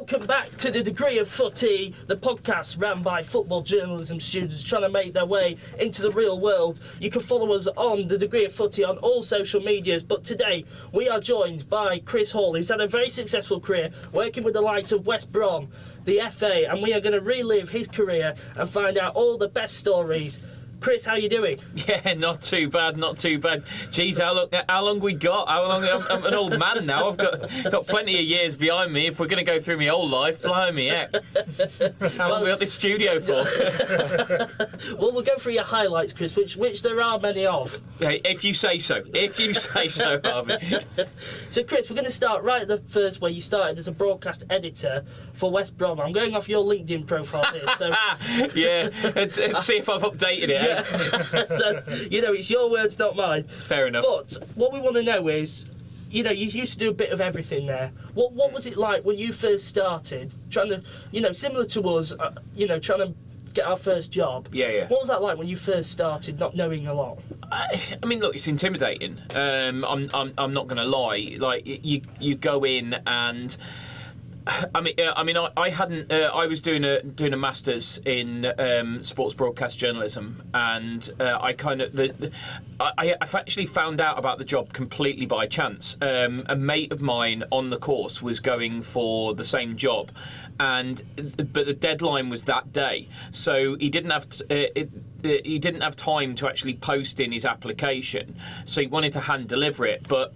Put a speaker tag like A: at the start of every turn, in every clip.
A: welcome back to The Degree of Footy, the podcast ran by football journalism students trying to make their way into the real world. You can follow us on The Degree of Footy on all social medias, but today we are joined by Chris Hall, who's had a very successful career working with the likes of West Brom, the FA, and we are going to relive his career and find out all the best stories. Chris, how you doing?
B: Yeah, not too bad, not too bad. Jeez, how long we got? How long? I'm an old man now. I've got plenty of years behind me. If we're going to go through my whole life, blimey, heck. How long we got this studio for?
A: Well, we'll go through your highlights, Chris, which there are many of.
B: Hey, if you say so. If you say so, Harvey.
A: So, Chris, we're going to start right at the first where you started as a broadcast editor for West Brom. I'm going off your LinkedIn profile here. So.
B: Yeah, let's see if I've updated it.
A: Yeah. So, it's your words, not mine.
B: Fair enough.
A: But what we want to know is, you used to do a bit of everything there. What was it like when you first started, trying to, similar to us, trying to get our first job?
B: Yeah.
A: What was that like when you first started, not knowing a lot?
B: I mean, look, it's intimidating. I'm not going to lie. Like, you go in and. I hadn't. I was doing a masters in sports broadcast journalism, and I kind of I've actually found out about the job completely by chance. A mate of mine on the course was going for the same job, but the deadline was that day, so he didn't have. He didn't have time to actually post in his application, so he wanted to hand deliver it, but.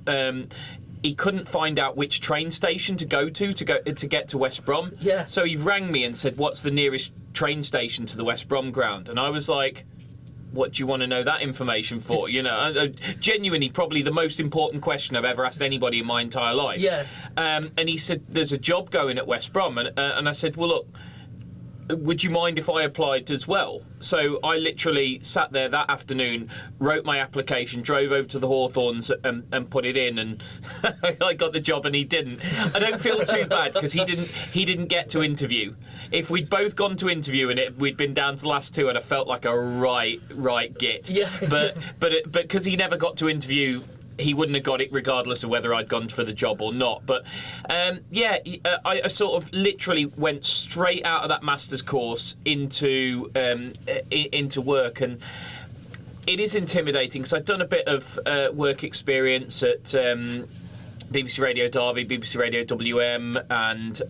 B: He couldn't find out which train station to go to get to West Brom.
A: Yeah.
B: So he rang me and said, "What's the nearest train station to the West Brom ground?" And I was like, "What do you want to know that information for?" Genuinely, probably the most important question I've ever asked anybody in my entire life.
A: Yeah.
B: And he said, "There's a job going at West Brom," and I said, "Well, look. Would you mind if I applied as well?" So I literally sat there that afternoon, wrote my application, drove over to the Hawthorns and put it in, and I got the job and he didn't. I don't feel too bad because he didn't get to interview. If we'd both gone to interview and we'd been down to the last two, I'd have felt like a right git. Yeah. But because he never got to interview, he wouldn't have got it regardless of whether I'd gone for the job or not. But I sort of literally went straight out of that master's course into work, and it is intimidating because I'd done a bit of work experience at BBC Radio Derby, BBC Radio WM, and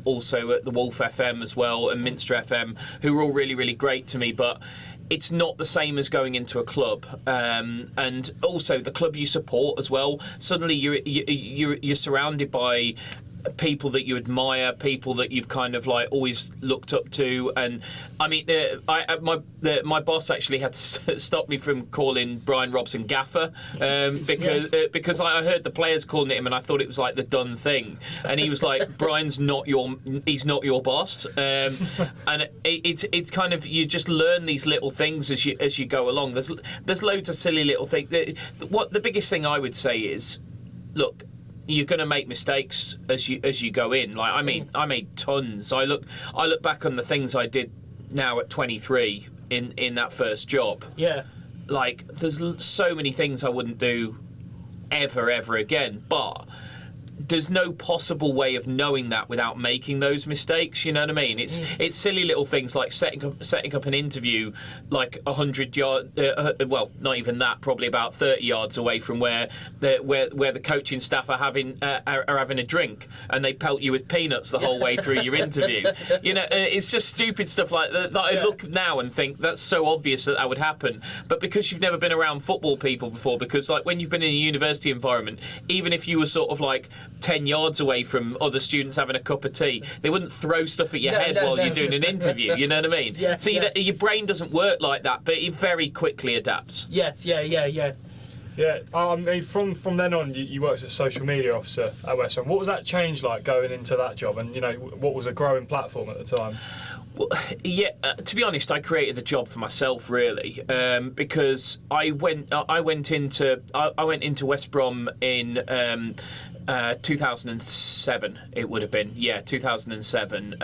B: also at the Wolf FM as well, and Minster FM, who were all really, really great to me, but it's not the same as going into a club, and also the club you support as well. Suddenly you're surrounded by people that you admire, people that you've kind of like always looked up to, and I mean, my boss actually had to stop me from calling Brian Robson gaffer because I heard the players calling it him, and I thought it was like the done thing, and he was like, "Brian's he's not your boss," and it's kind of, you just learn these little things as you go along. There's loads of silly little things. What the biggest thing I would say is, look. You're going to make mistakes as you go in. Like, I made tons. I look back on the things I did now at 23 in that first job.
A: Yeah. Like,
B: there's so many things I wouldn't do ever again. But there's no possible way of knowing that without making those mistakes. You know what I mean? It's silly little things like setting up an interview like 100 yards. Well, not even that. Probably about 30 yards away from where the coaching staff are having a drink, and they pelt you with peanuts the whole way through your interview. It's just stupid stuff like that. I look now and think that's so obvious that would happen. But because you've never been around football people before, because like when you've been in a university environment, even if you were sort of like 10 yards away from other students having a cup of tea, they wouldn't throw stuff at your head while you're doing an interview. You know what I mean? Yeah, so your brain doesn't work like that, but it very quickly adapts.
A: Yes, yeah.
C: Yeah, I mean, from then on, you worked as a social media officer at West Ham. What was that change like going into that job, and what was a growing platform at the time?
B: Well, to be honest, I created the job for myself, really, because I went into West Brom in 2007. It would have been 2007.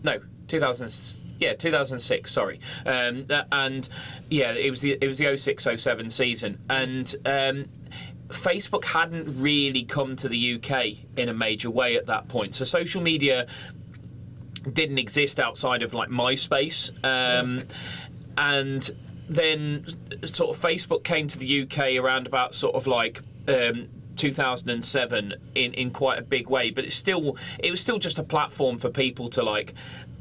B: No, 2006. Sorry, it was the 06-07 season, and Facebook hadn't really come to the UK in a major way at that point. So social media didn't exist outside of like MySpace, and then sort of Facebook came to the UK around about sort of like 2007 in quite a big way. But it was still just a platform for people to like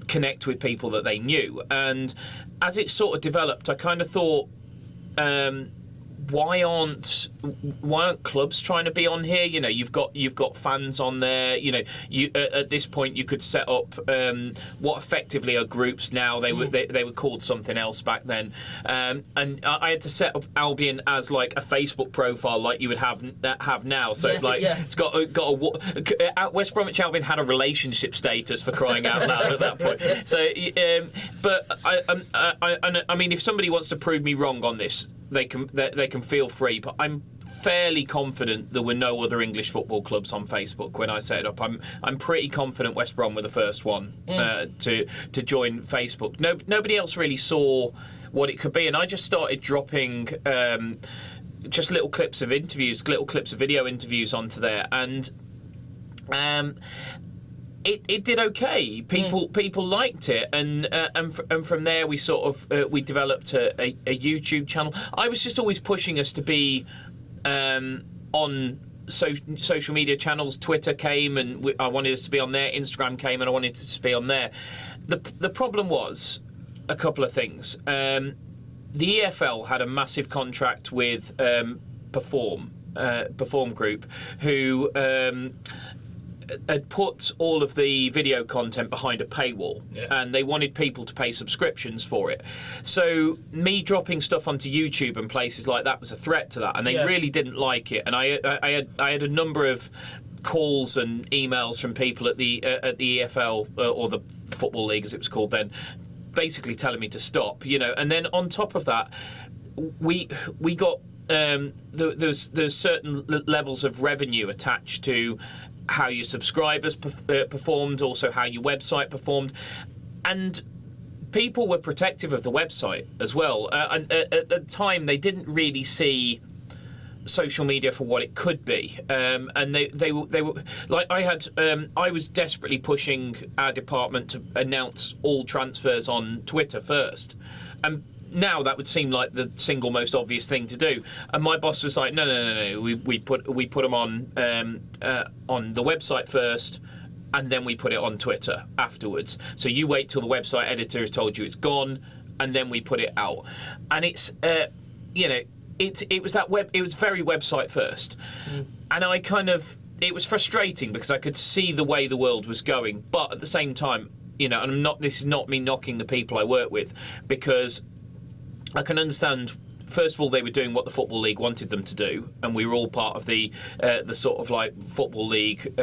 B: connect with people that they knew. And as it sort of developed, I kind of thought, why aren't clubs trying to be on here? You know, you've got fans on there. You know, at this point you could set up what effectively are groups now. They were called something else back then. And I had to set up Albion as like a Facebook profile, like you would have now. So it's got a West Bromwich Albion had a relationship status, for crying out loud at that point. So, but I mean, if somebody wants to prove me wrong on this, they can feel free, but I'm fairly confident there were no other English football clubs on Facebook when I set it up. I'm pretty confident West Brom were the first one to join Facebook. Nobody else really saw what it could be, and I just started dropping just little clips of interviews, little clips of video interviews onto there, and It did okay. People liked it, and from there we sort of we developed a YouTube channel. I was just always pushing us to be on social media channels. Twitter came, and I wanted us to be on there. Instagram came, and I wanted us to be on there. The problem was a couple of things. The EFL had a massive contract with Perform Group, who had put all of the video content behind a paywall, and they wanted people to pay subscriptions for it. So me dropping stuff onto YouTube and places like that was a threat to that, and they really didn't like it. And I had a number of calls and emails from people at the EFL or the Football League as it was called then, basically telling me to stop. You know, and then on top of that, we got there's certain levels of revenue attached to how your subscribers performed, also how your website performed, and people were protective of the website as well. And at the time, they didn't really see social media for what it could be, and they were like, I was desperately pushing our department to announce all transfers on Twitter first, and now that would seem like the single most obvious thing to do, and my boss was like, no. We put them on the website first, and then we put it on Twitter afterwards. So you wait till the website editor has told you it's gone, and then we put it out. And it's it was very website first, and it was frustrating because I could see the way the world was going, but at the same time, you know, and this is not me knocking the people I work with, because I can understand, first of all, they were doing what the Football League wanted them to do, and we were all part of the sort of like Football League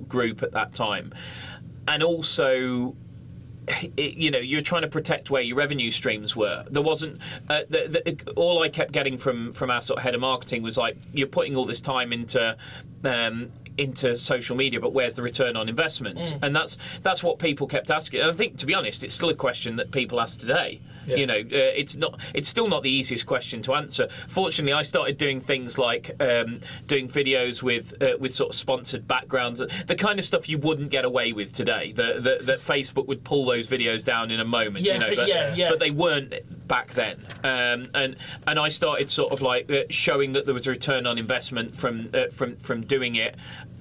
B: group at that time. And also, you're trying to protect where your revenue streams were. There wasn't all I kept getting from our sort of head of marketing was like, you're putting all this time into social media, but where's the return on investment? And that's what people kept asking. And I think, to be honest, it's still a question that people ask today. Yeah. You know, it's still not the easiest question to answer. Fortunately, I started doing things like doing videos with sort of sponsored backgrounds, the kind of stuff you wouldn't get away with today. That Facebook would pull those videos down in a moment. But they weren't back then. And I started sort of like showing that there was a return on investment from doing it.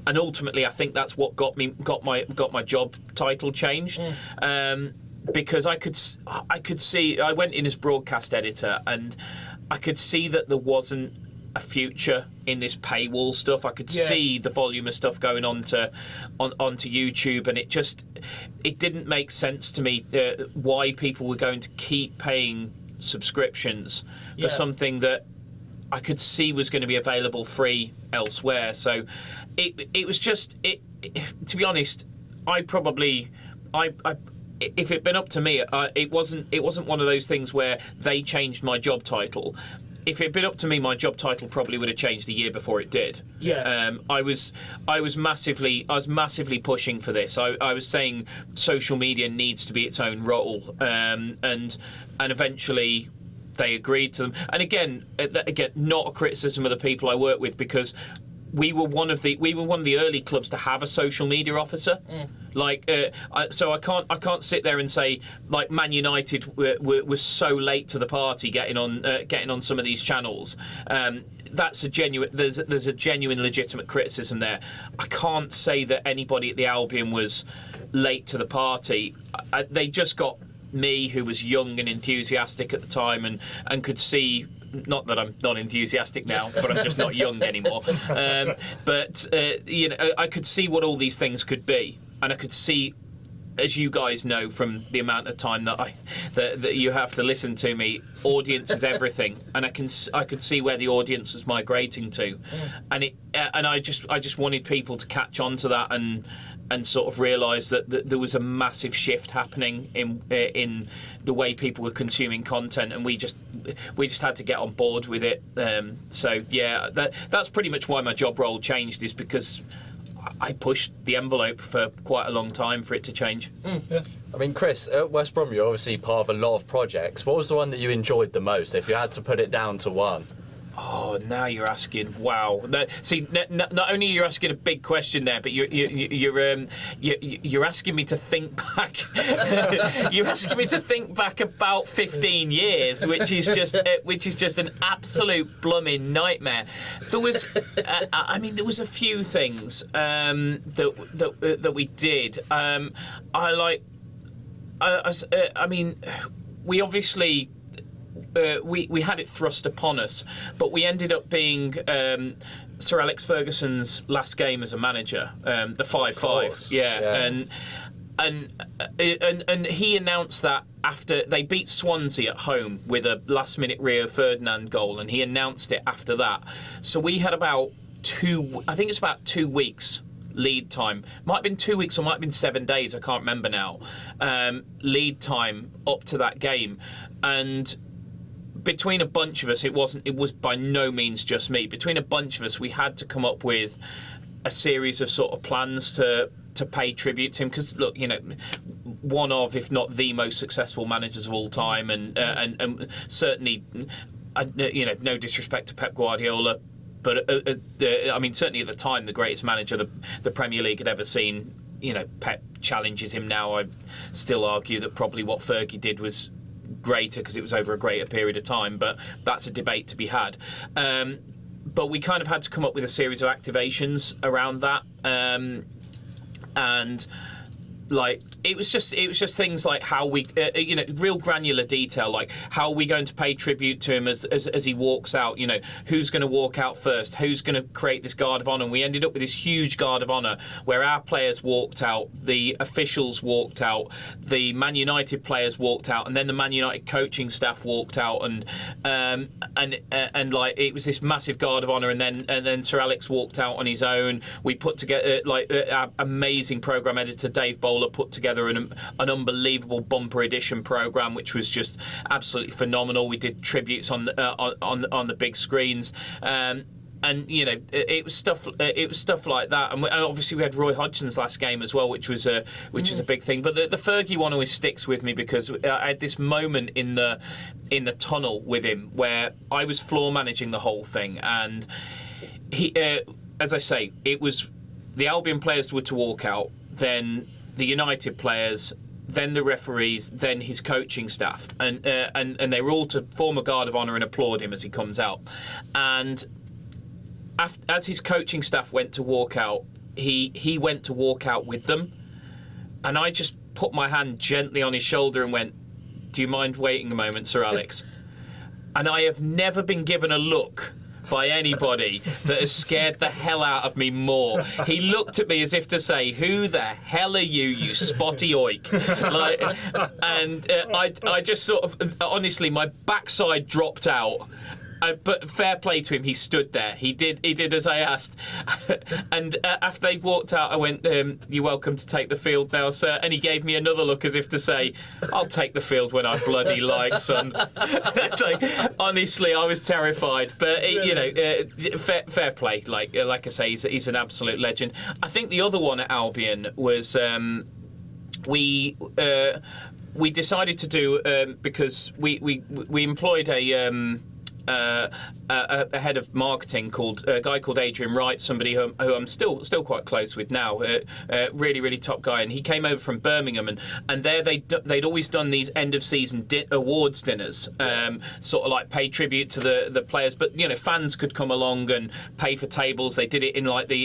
B: And ultimately, I think that's what got my job title changed. Because I could see, I went in as broadcast editor, and I could see that there wasn't a future in this paywall stuff. I could see the volume of stuff going onto YouTube, and it didn't make sense to me why people were going to keep paying subscriptions for something that I could see was going to be available free elsewhere. So it was just, to be honest, if it'd been up to me, it wasn't one of those things where they changed my job title. If it'd been up to me, my job title probably would have changed a year before it did. I was massively pushing for this. I was saying social media needs to be its own role, and eventually they agreed to them. And again, not a criticism of the people I work with, because we were one of the early clubs to have a social media officer. So I can't sit there and say like Man United was so late to the party getting on some of these channels. That's a genuine. There's a genuine, legitimate criticism there. I can't say that anybody at the Albion was late to the party. They just got me, who was young and enthusiastic at the time, and could see. Not that I'm not enthusiastic now, but I'm just not young anymore. But I could see what all these things could be, and I could see, as you guys know from the amount of time that you have to listen to me, audience is everything, and I could see where the audience was migrating to, and I just wanted people to catch on to that and sort of realise that there was a massive shift happening in the way people were consuming content, and we just had to get on board with it. So yeah, that's pretty much why my job role changed, is because I pushed the envelope for quite a long time for it to change.
C: Yeah.
D: I mean, Chris, at West Brom, you're obviously part of a lot of projects. What was the one that you enjoyed the most, if you had to put it down to one?
B: Oh, now you're asking. Wow. See, not only are you asking a big question there, but you're asking me to think back. You're asking me to think back about 15 years, which is just an absolute blooming nightmare. There was, there was a few things that we did. We obviously. We had it thrust upon us, but we ended up being Sir Alex Ferguson's last game as a manager, the 5-5. Yeah. And he announced that after they beat Swansea at home with a last-minute Rio Ferdinand goal, and he announced it after that. So we had about 2 weeks lead time. Might have been 2 weeks or might have been 7 days, I can't remember now. Lead time up to that game. And between a bunch of us, it was by no means just me. Between a bunch of us, we had to come up with a series of sort of plans to pay tribute to him, because look, one of, if not the most successful managers of all time, and certainly, no disrespect to Pep Guardiola, but certainly at the time, the greatest manager the Premier League had ever seen. Pep challenges him now. I still argue that probably what Fergie did was greater, because it was over a greater period of time, but that's a debate to be had. But we kind of had to come up with a series of activations around that, and like it was just things like how we real granular detail, like how are we going to pay tribute to him as he walks out, who's going to walk out first, who's going to create this guard of honour. And we ended up with this huge guard of honour where our players walked out, the officials walked out, the Man United players walked out, and then the Man United coaching staff walked out, and like it was this massive guard of honour, and then Sir Alex walked out on his own. We put together our amazing programme editor Dave Bowler put together an unbelievable bumper edition programme, which was just absolutely phenomenal. We did tributes on the big screens, and it was stuff like that. And obviously we had Roy Hodgson's last game as well, which is a big thing. But the Fergie one always sticks with me, because I had this moment in the tunnel with him where I was floor managing the whole thing, and he, as I say, it was the Albion players were to walk out, then the United players, then the referees, then his coaching staff, and they were all to form a guard of honour and applaud him as he comes out. And as his coaching staff went to walk out, he went to walk out with them, and I just put my hand gently on his shoulder and went, "Do you mind waiting a moment, Sir Alex?" And I have never been given a look by anybody that has scared the hell out of me more. He looked at me as if to say, "Who the hell are you spotty oik?" I just sort of, honestly, my backside dropped out. But fair play to him, he stood there. He did as I asked. And after they walked out, I went, "You're welcome to take the field now, sir." And he gave me another look as if to say, "I'll take the field when I bloody like, son." Honestly, I was terrified. But, fair play. Like I say, he's an absolute legend. I think the other one at Albion was we we decided to do because we employed a head of marketing called a guy called Adrian Wright, somebody who I'm still quite close with now, really top guy, and he came over from Birmingham, and there they'd always done these end of season awards dinners, sort of like pay tribute to the players, but fans could come along and pay for tables. They did it in like the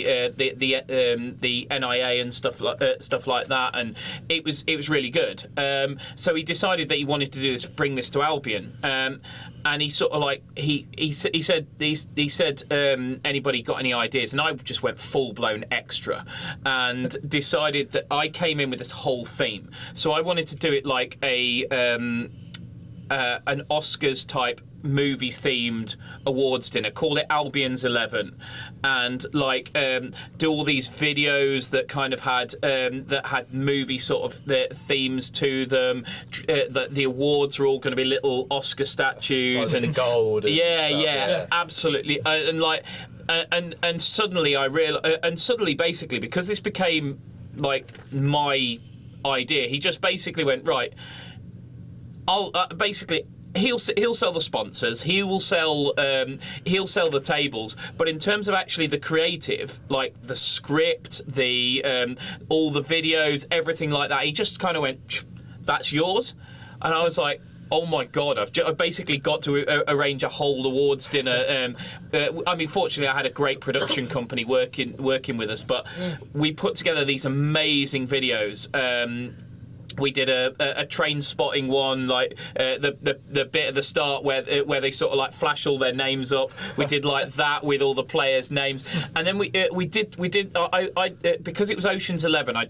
B: NIA and stuff like that, and it was really good. So he decided that he wanted to do this, bring this to Albion. And he sort of like he said anybody got any ideas, and I just went full blown extra and decided that I came in with this whole theme. So I wanted to do it like an Oscars type movie themed awards dinner, call it Albion's 11, and like do all these videos that kind of had movie sort of the themes to them. The awards are all going to be little Oscar statues and
D: gold and
B: yeah, absolutely, and suddenly I realized, and suddenly basically because this became like my idea, he just basically went, right, I'll basically he'll sell the sponsors, he'll sell the tables, but in terms of actually the creative, like the script, the all the videos, everything like that, he just kind of went, that's yours. And I was like, oh my God, I've basically got to arrange a whole awards dinner. I mean, fortunately, I had a great production company working with us, but we put together these amazing videos. We did a train spotting one, like the bit at the start where they sort of like flash all their names up. We did like that with all the players' names, and then we did because it was Ocean's 11. I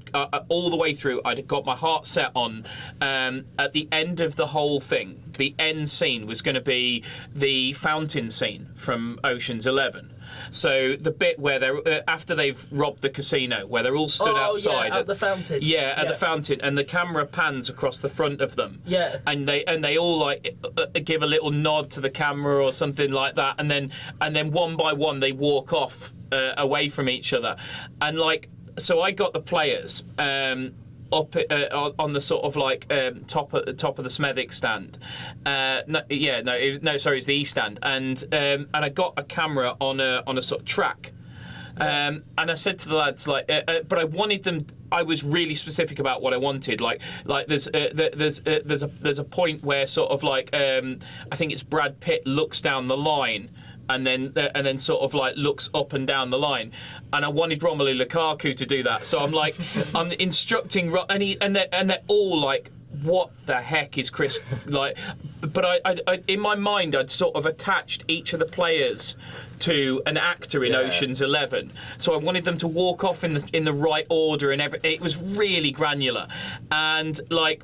B: all the way through, I'd got my heart set on at the end of the whole thing. The end scene was going to be the fountain scene from Ocean's 11. So the bit where they're after they've robbed the casino, where they're all stood outside
A: at the fountain.
B: Yeah, the fountain, and the camera pans across the front of them.
A: Yeah,
B: and they all like give a little nod to the camera or something like that, and then one by one they walk off away from each other, and like so I got the players. Up on the sort of like top of the Smethwick stand. It's the East stand, and I got a camera on a sort of track, and I said to the lads like, but I wanted them. I was really specific about what I wanted. Like there's a point where sort of like I think it's Brad Pitt looks down the line. And then sort of like looks up and down the line, and I wanted Romelu Lukaku to do that. So I'm like, I'm instructing, and they're all like, what the heck is Chris like? But I in my mind I'd sort of attached each of the players to an actor in Ocean's 11, so I wanted them to walk off in the right order, and it was really granular, and like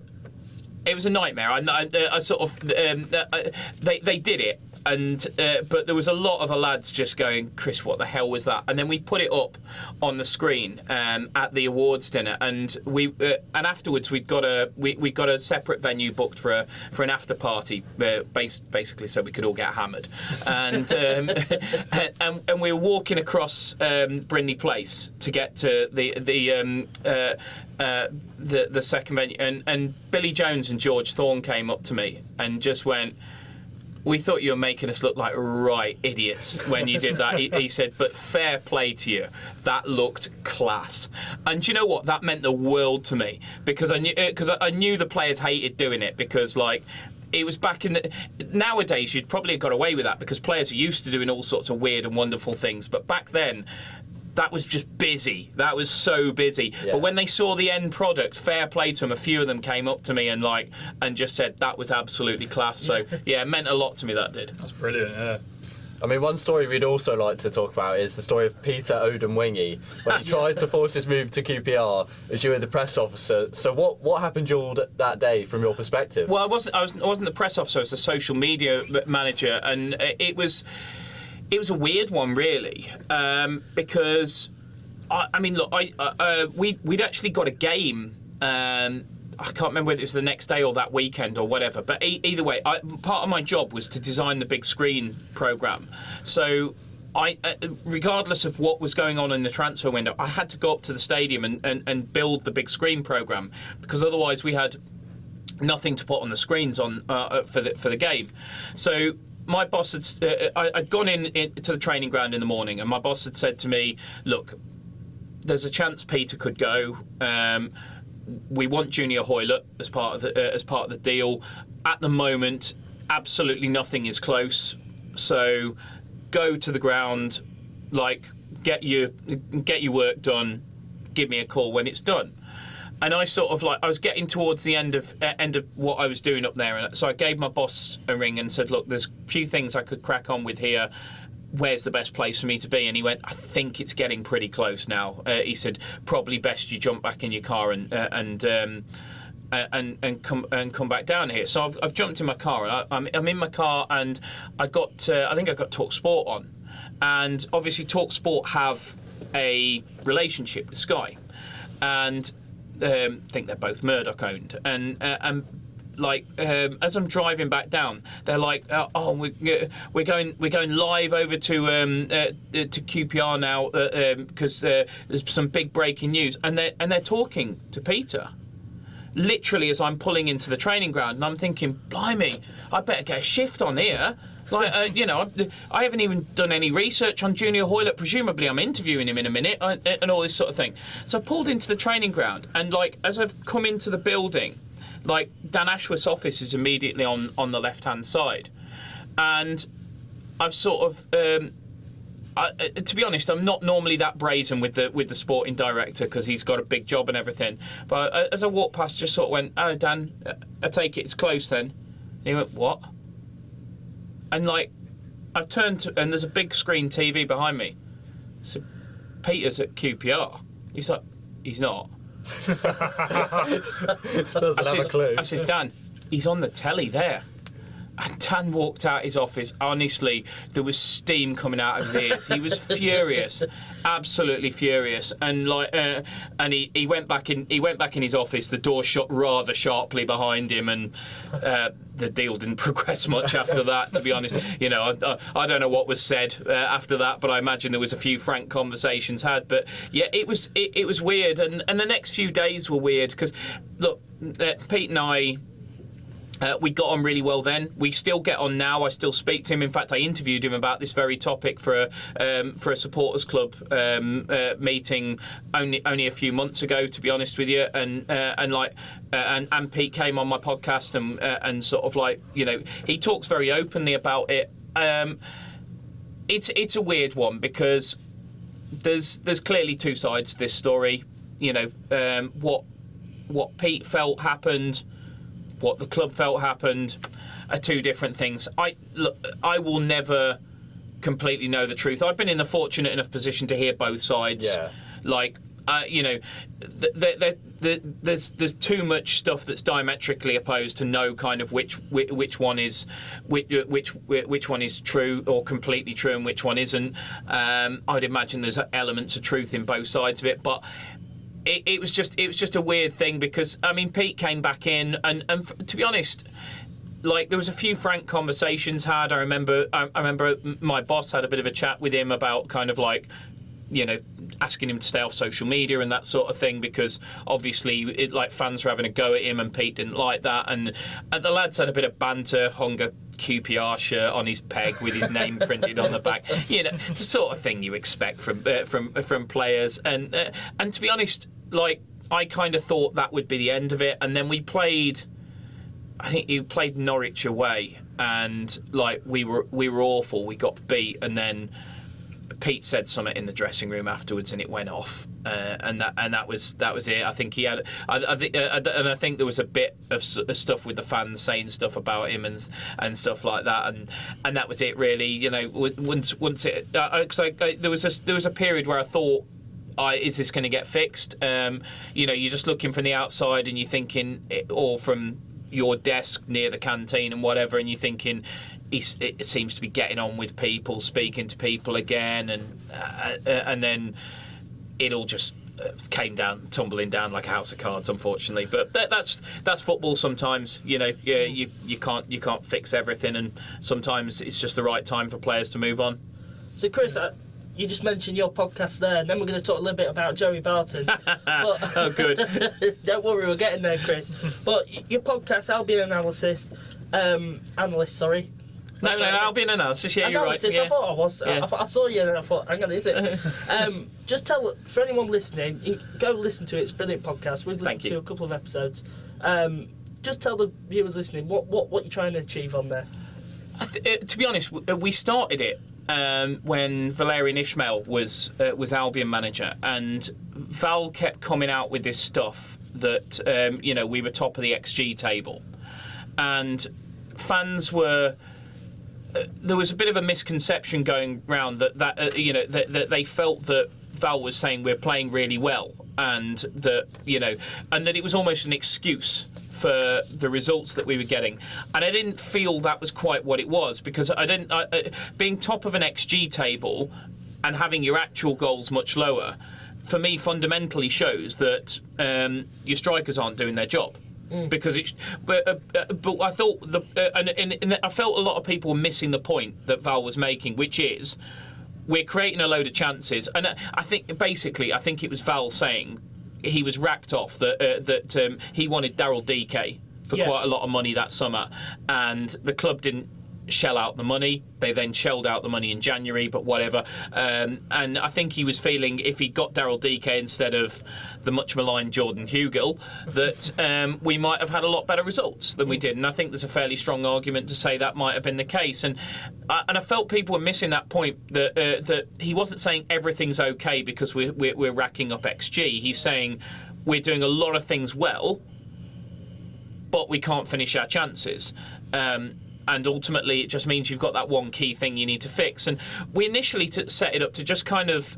B: it was a nightmare. I sort of they did it. And but there was a lot of the lads just going, Chris, what the hell was that? And then we put it up on the screen at the awards dinner, and and afterwards we got a separate venue booked for an after party, basically so we could all get hammered, and and we were walking across Brindley Place to get to the second venue, and Billy Jones and George Thorne came up to me and just went, we thought you were making us look like right idiots when you did that. He said, but fair play to you. That looked class. And do you know what? That meant the world to me, because I knew the players hated doing it, because like it was back in the... Nowadays, you'd probably have got away with that because players are used to doing all sorts of weird and wonderful things. But back then, that was just busy. That was so busy. Yeah. But when they saw the end product, fair play to them. A few of them came up to me and just said that was absolutely class. So yeah, it meant a lot to me. That did.
C: That's brilliant. Yeah.
D: I mean, one story we'd also like to talk about is the story of Peter Odemwingie when he tried to force his move to QPR as you were the press officer. So what happened during that day from your perspective?
B: Well, I wasn't the press officer. I was the social media manager, and it was a weird one, really, because I mean, look, we'd actually got a game. I can't remember whether it was the next day or that weekend or whatever. But either way, part of my job was to design the big screen programme. So regardless of what was going on in the transfer window, I had to go up to the stadium and build the big screen programme, because otherwise we had nothing to put on the screens on for the game. So my boss had I'd gone in to the training ground in the morning, and my boss had said to me, "Look, there's a chance Peter could go. We want Junior Hoylett as part of the deal. At the moment, absolutely nothing is close. So go to the ground, like get your work done. Give me a call when it's done." And I sort of I was getting towards the end of what I was doing up there, and so I gave my boss a ring and said, "Look, there's a few things I could crack on with here. Where's the best place for me to be?" And he went, "I think it's getting pretty close now." He said, "Probably best you jump back in your car and come back down here." So I've jumped in my car, and I'm in my car, and I think I got Talk Sport on, and obviously Talk Sport have a relationship with Sky, and I think they're both Murdoch owned, and as I'm driving back down, they're like, "Oh, we're going live over to QPR now because there's some big breaking news," and they're talking to Peter, literally as I'm pulling into the training ground, and I'm thinking, "Blimey, I better get a shift on here." I haven't even done any research on Junior Hoylett. Presumably, I'm interviewing him in a minute, and all this sort of thing. So I pulled into the training ground, and as I've come into the building, Dan Ashworth's office is immediately on the left-hand side, and I've sort of, to be honest, I'm not normally that brazen with the sporting director because he's got a big job and everything. But as I walked past, just sort of went, "Oh, Dan, I take it it's close then." And he went, "What?" And I've turned to, and there's a big screen TV behind me. So Peter's at QPR. He's like, "He's not."
D: Doesn't have a clue.
B: I says, "Dan, he's on the telly there." And Dan walked out his office. Honestly, there was steam coming out of his ears. He was furious, absolutely furious. And and he went back in. He went back in his office. The door shut rather sharply behind him, and the deal didn't progress much after that. To be honest, I don't know what was said after that, but I imagine there was a few frank conversations had. But yeah, it was weird, and the next few days were weird because look, Pete and I. We got on really well then. We still get on now. I still speak to him. In fact, I interviewed him about this very topic for a supporters club meeting only a few months ago, to be honest with you. And Pete came on my podcast and sort of he talks very openly about it. It's a weird one because there's clearly two sides to this story. What Pete felt happened. What the club felt happened are two different things. I will never completely know the truth. I've been in the fortunate enough position to hear both sides. Yeah. There's too much stuff that's diametrically opposed to know kind of which one is which one is true or completely true and which one isn't. I'd imagine there's elements of truth in both sides of it, but. It was just a weird thing because Pete came back in and to be honest, there was a few frank conversations had. I remember my boss had a bit of a chat with him about kind of asking him to stay off social media and that sort of thing because obviously fans were having a go at him and Pete didn't like that and the lads had a bit of banter, hung a QPR shirt on his peg with his name printed on the back. The sort of thing you expect from players and to be honest, I kind of thought that would be the end of it, and then we played. I think you played Norwich away, and we were awful. We got beat, and then Pete said something in the dressing room afterwards, and it went off, and that was it. I think he had, I think there was a bit of stuff with the fans saying stuff about him and stuff like that, and that was it really. Once it, there was a period where I thought. Is this going to get fixed? You're just looking from the outside and you're thinking, or from your desk near the canteen and whatever, and you're thinking, it seems to be getting on with people, speaking to people again, and then it all just came tumbling down like a house of cards, unfortunately. But that's football. Sometimes, you can't fix everything, and sometimes it's just the right time for players to move on.
A: So, Chris. you just mentioned your podcast there, and then we're going to talk a little bit about Joey Barton. But,
B: Oh, good.
A: Don't worry, we're getting there, Chris. But your podcast, Albion Analyst, sorry.
B: No, Albion Analysis, yeah, you're right.
A: Analysis,
B: Yeah.
A: I thought I was.
B: Yeah.
A: I saw you and I thought, hang on, is it? Just tell, for anyone listening, go listen to it. It's a brilliant podcast. We've listened to a couple of episodes. Just tell the viewers listening what you're trying to achieve on there.
B: To be honest, we started it when Valérien Ismaël was Albion manager, and Val kept coming out with this stuff that we were top of the XG table, and fans were. There was a bit of a misconception going round that they felt that Val was saying we're playing really well, and that it was almost an excuse for the results that we were getting, and I didn't feel that was quite what it was, because being top of an XG table and having your actual goals much lower, for me fundamentally shows that your strikers aren't doing their job. Because but I thought I felt a lot of people were missing the point that Val was making, which is we're creating a load of chances, and I think it was Val saying he was racked off that he wanted Daryl DK for quite a lot of money that summer, and the club didn't shell out the money. They then shelled out the money in January, but whatever. And I think he was feeling if he got Daryl DK instead of the much maligned Jordan Hugill, that we might have had a lot better results than we did. And I think there's a fairly strong argument to say that might have been the case. And I felt people were missing that point, that he wasn't saying everything's okay because we're racking up XG. He's saying we're doing a lot of things well, but we can't finish our chances. And ultimately, it just means you've got that one key thing you need to fix. And we initially set it up to just kind of...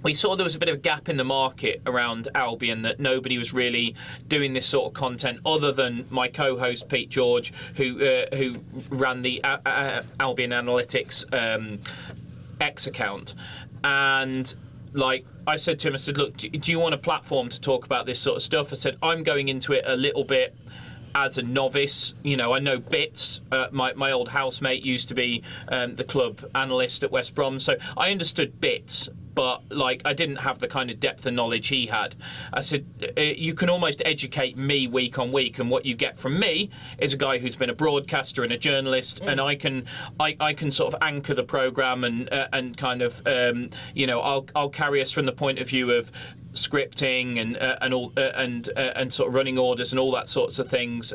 B: We saw there was a bit of a gap in the market around Albion, that nobody was really doing this sort of content other than my co-host Pete George, who ran the Albion Analytics X account. And I said to him, I said, look, do you want a platform to talk about this sort of stuff? I said, I'm going into it a little bit as a novice. I know bits. My old housemate used to be the club analyst at West Brom, so I understood bits, but I didn't have the kind of depth of knowledge he had. I said, you can almost educate me week on week, and what you get from me is a guy who's been a broadcaster and a journalist, and I can sort of anchor the programme and kind of I'll carry us from the point of view of scripting and sort of running orders and all that sorts of things.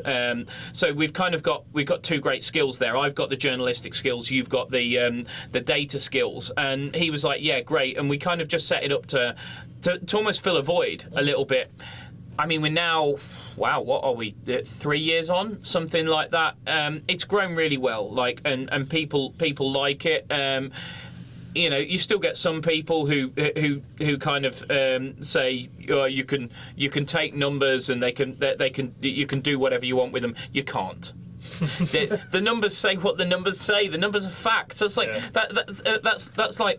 B: So we've got two great skills there. I've got the journalistic skills, you've got the data skills. And he was like, yeah, great. And we kind of just set it up to almost fill a void a little bit. I mean, we're now, what are we, 3 years on, something like that. It's grown really well, and people like it. You still get some people who kind of say you can take numbers and you can do whatever you want with them. You can't. The numbers say what the numbers say. The numbers are facts. That's like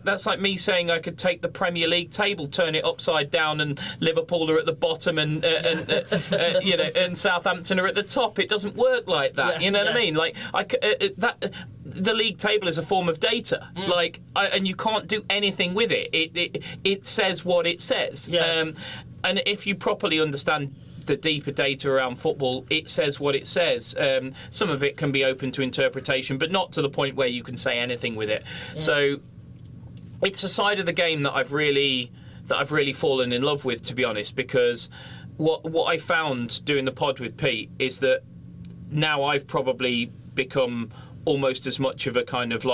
B: that's like me saying I could take the Premier League table, turn it upside down, and Liverpool are at the bottom, and Southampton are at the top. It doesn't work like that. You know what I mean? The league table is a form of data. And you can't do anything with it. It says what it says. Yeah. And if you properly understand the deeper data around football, it says what it says. Some of it can be open to interpretation, but not to the point where you can say anything with it. Yeah. So it's a side of the game that I've really fallen in love with, to be honest, because what I found doing the pod with Pete is that now I've probably become almost as much of a kind of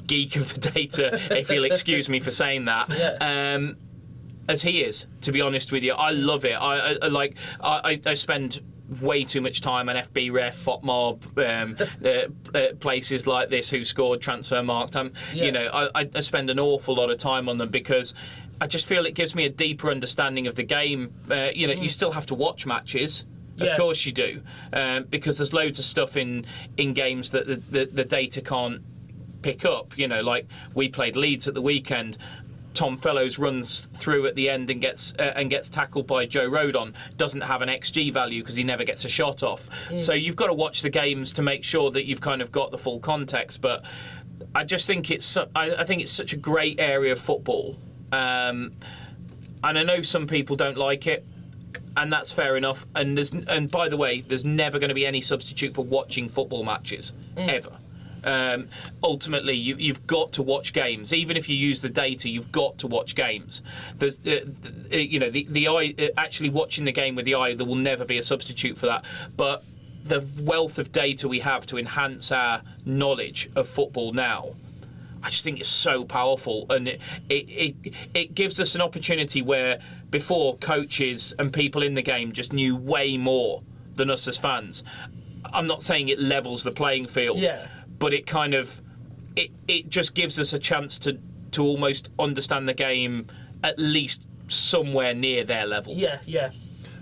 B: geek of the data, if you'll excuse me for saying that. Yeah. As he is, to be honest with you. I love it. I spend way too much time on FBref, FOTMob, places like this, Who Scored, Transfermarkt. I spend an awful lot of time on them because I just feel it gives me a deeper understanding of the game. You still have to watch matches. Yeah. Of course you do, because there's loads of stuff in games that the data can't pick up. We played Leeds at the weekend. Tom Fellows runs through at the end and gets tackled by Joe Rodon. Doesn't have an XG value because he never gets a shot off. So you've got to watch the games to make sure that you've kind of got the full context. But I just think I think it's such a great area of football, and I know some people don't like it, and that's fair enough. And by the way, there's never going to be any substitute for watching football matches ever. Ultimately, you've got to watch games. Even if you use the data, you've got to watch games. There's, the eye, actually watching the game with the eye, there will never be a substitute for that. But the wealth of data we have to enhance our knowledge of football now, I just think it's so powerful, and it gives us an opportunity where before coaches and people in the game just knew way more than us as fans. I'm not saying it levels the playing field.
A: Yeah.
B: But it kind of, it just gives us a chance to almost understand the game at least somewhere near their level.
A: Yeah.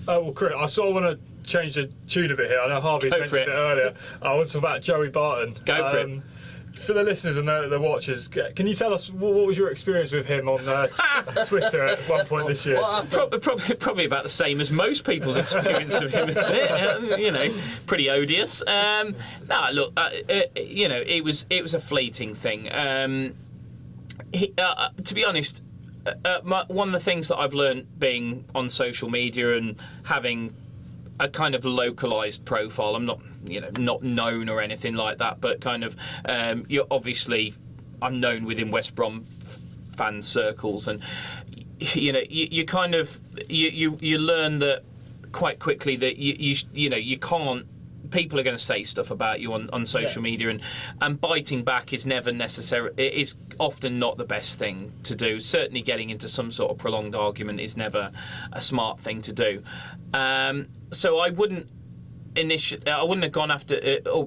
C: Well, Chris, I sort of want to change the tune a bit here. I know Harvey's mentioned it earlier. I want to talk about Joey Barton.
B: Go for it.
C: For the listeners and the watchers, can you tell us what was your experience with him on Twitter at one point this year?
B: Probably about the same as most people's experience of him, isn't it? Pretty odious. Look, it was a fleeting thing. To be honest, one of the things that I've learned being on social media and having a kind of localised profile, I'm not known or anything like that, but kind of I'm known within West Brom fan circles, and you kind of you learn that quite quickly that you can't. People are going to say stuff about you on social media, and biting back is never necessary. It is often not the best thing to do. Certainly, getting into some sort of prolonged argument is never a smart thing to do. So I wouldn't have gone after.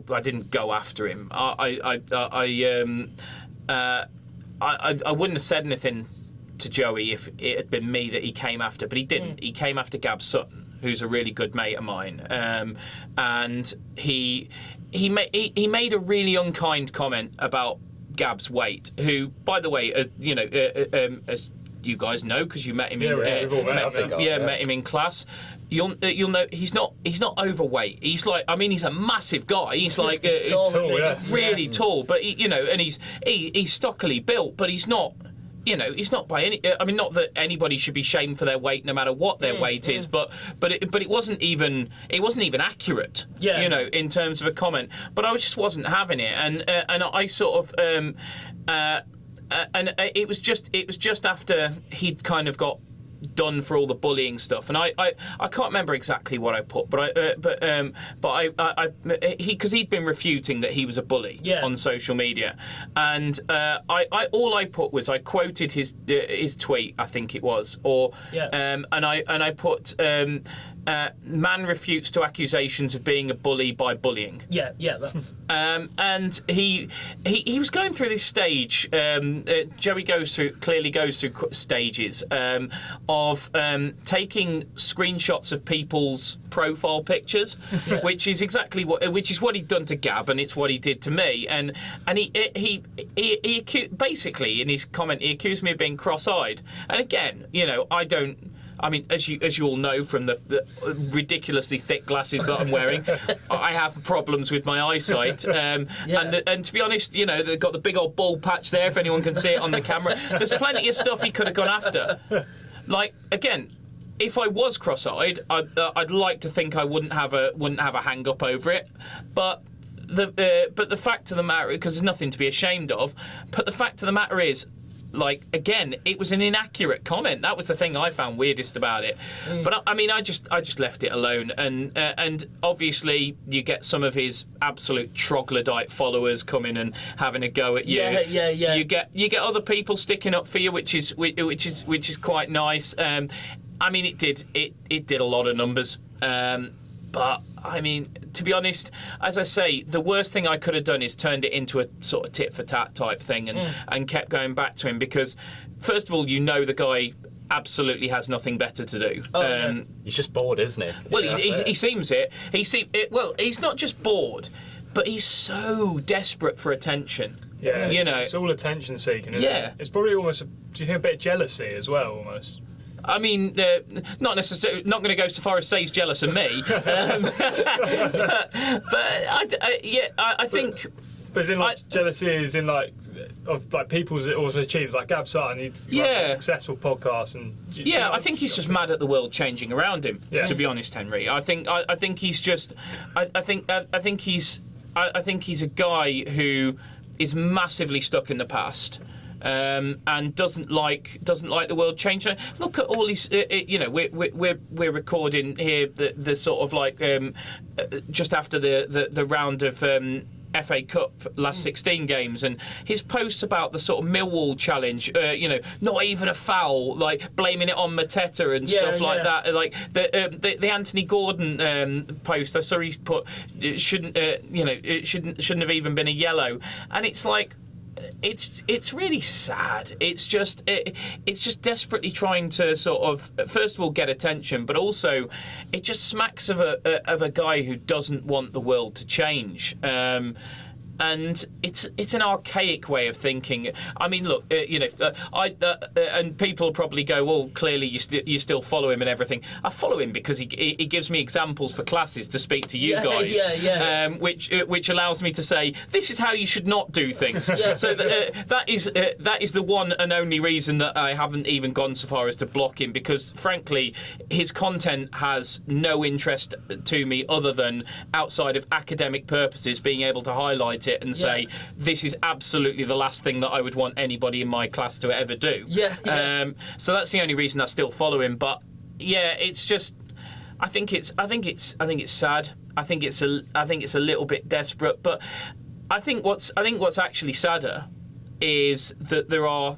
B: I didn't go after him. I wouldn't have said anything to Joey if it had been me that he came after, but he didn't. He came after Gab Sutton, who's a really good mate of mine, and he made a really unkind comment about Gab's weight. Who, by the way, as you guys know because you met him met him in class. You'll know he's not overweight. He's he's a massive guy. He's like really tall, but he's stockily built, but he's not. He's not by any. I mean, not that anybody should be shamed for their weight, no matter what their weight is. But it wasn't even accurate. Yeah. In terms of a comment. But I just wasn't having it, and I sort of and it was just after he'd kind of got done for all the bullying stuff, and I can't remember exactly what I put, because he'd been refuting that he was a bully on social media, and all I put was I quoted his tweet, I think it was, and I put man refutes to accusations of being a bully by bullying. And he was going through this stage. Joey clearly goes through stages of taking screenshots of people's profile pictures, which is what he'd done to Gab, and it's what he did to me. And he basically in his comment he accused me of being cross-eyed. And again, I mean, as you all know from the ridiculously thick glasses that I'm wearing, I have problems with my eyesight. And to be honest, they've got the big old bald patch there. If anyone can see it on the camera, there's plenty of stuff he could have gone after. Like, again, if I was cross-eyed, I'd like to think I wouldn't have a hang up over it, but the fact of the matter, because there's nothing to be ashamed of, but the fact of the matter is, like, again, it was an inaccurate comment. That was the thing I found weirdest about it. But I mean, I just left it alone. And obviously, you get some of his absolute troglodyte followers coming and having a go at you.
A: Yeah.
B: You get other people sticking up for you, which is quite nice. I mean, it did a lot of numbers. But I mean, to be honest, as I say, the worst thing I could have done is turned it into a sort of tit for tat type thing and kept going back to him, because first of all, the guy absolutely has nothing better to do.
D: He's just bored, isn't he?
B: Well, he seems it. Well, he's not just bored, but he's so desperate for attention.
C: Yeah, it's all attention seeking. Isn't it? It's probably almost. Do you think a bit of jealousy as well, almost?
B: I mean, not necessarily. Not going to go so far as say he's jealous of me, but I think
C: But as in like jealousy, is in like of like people's also achievements. Like Gab Sutton, he runs a successful podcast, and
B: I think he's just mad at the world changing around him. Yeah. To be honest, Henry, I think he's just, I think he's a guy who is massively stuck in the past. And doesn't like the world changing. Look at all these. We're recording here the sort of like just after the round of FA Cup last 16 games, and his posts about the sort of Millwall challenge. Not even a foul, like blaming it on Mateta and stuff like that. Like the Anthony Gordon post. I saw he's put it shouldn't have even been a yellow, and it's like. It's really sad. It's just desperately trying to sort of first of all get attention, but also it just smacks of a guy who doesn't want the world to change. And it's an archaic way of thinking. I mean, look, and people will probably go, well, clearly you still follow him and everything. I follow him because he gives me examples for classes to speak to you guys, which allows me to say this is how you should not do things. So that is the one and only reason that I haven't even gone so far as to block him, because frankly his content has no interest to me other than outside of academic purposes, being able to highlight it and say this is absolutely the last thing that I would want anybody in my class to ever do. So that's the only reason I still follow him. But it's just I think it's sad. I think it's a little bit desperate. But I think what's actually sadder is that there are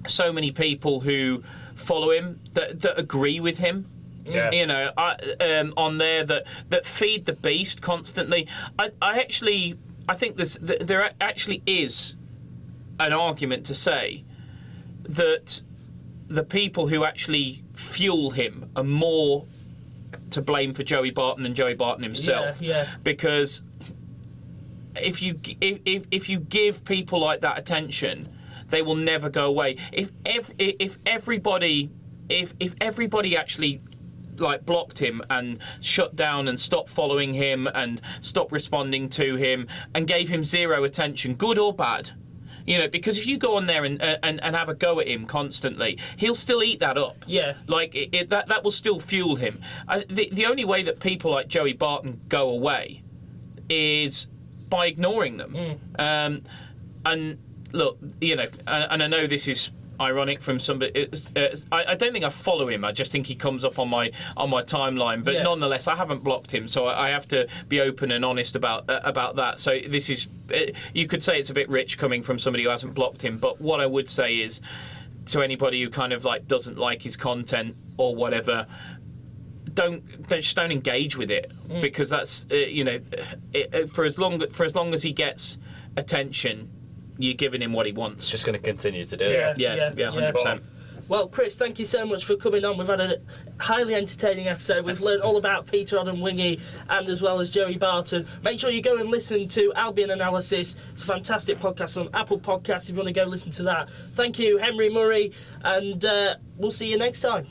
B: so many people who follow him that agree with him. On there that feed the beast constantly. I think there actually is an argument to say that the people who actually fuel him are more to blame for Joey Barton than Joey Barton himself. Because if you give people like that attention, they will never go away. If everybody actually like blocked him and shut down and stopped following him and stopped responding to him and gave him zero attention, good or bad, because if you go on there and have a go at him constantly, he'll still eat that up. That will still fuel him. The only way that people like Joey Barton go away is by ignoring them. And look, and I know this is ironic from somebody. I don't think I follow him. I just think he comes up on my timeline. But nonetheless, I haven't blocked him, so I have to be open and honest about that. So this is, you could say it's a bit rich coming from somebody who hasn't blocked him. But what I would say is, to anybody who kind of like doesn't like his content or whatever, don't engage with it, because that's for as long as he gets attention, you're giving him what he wants.
D: Just going to continue to do it.
B: 100%.
A: Well, Chris, thank you so much for coming on. We've had a highly entertaining episode. We've learned all about Peter Odemwingie and as well as Joey Barton. Make sure you go and listen to Albion Analysis. It's a fantastic podcast on Apple Podcasts if you want to go listen to that. Thank you, Henry Murray, and we'll see you next time.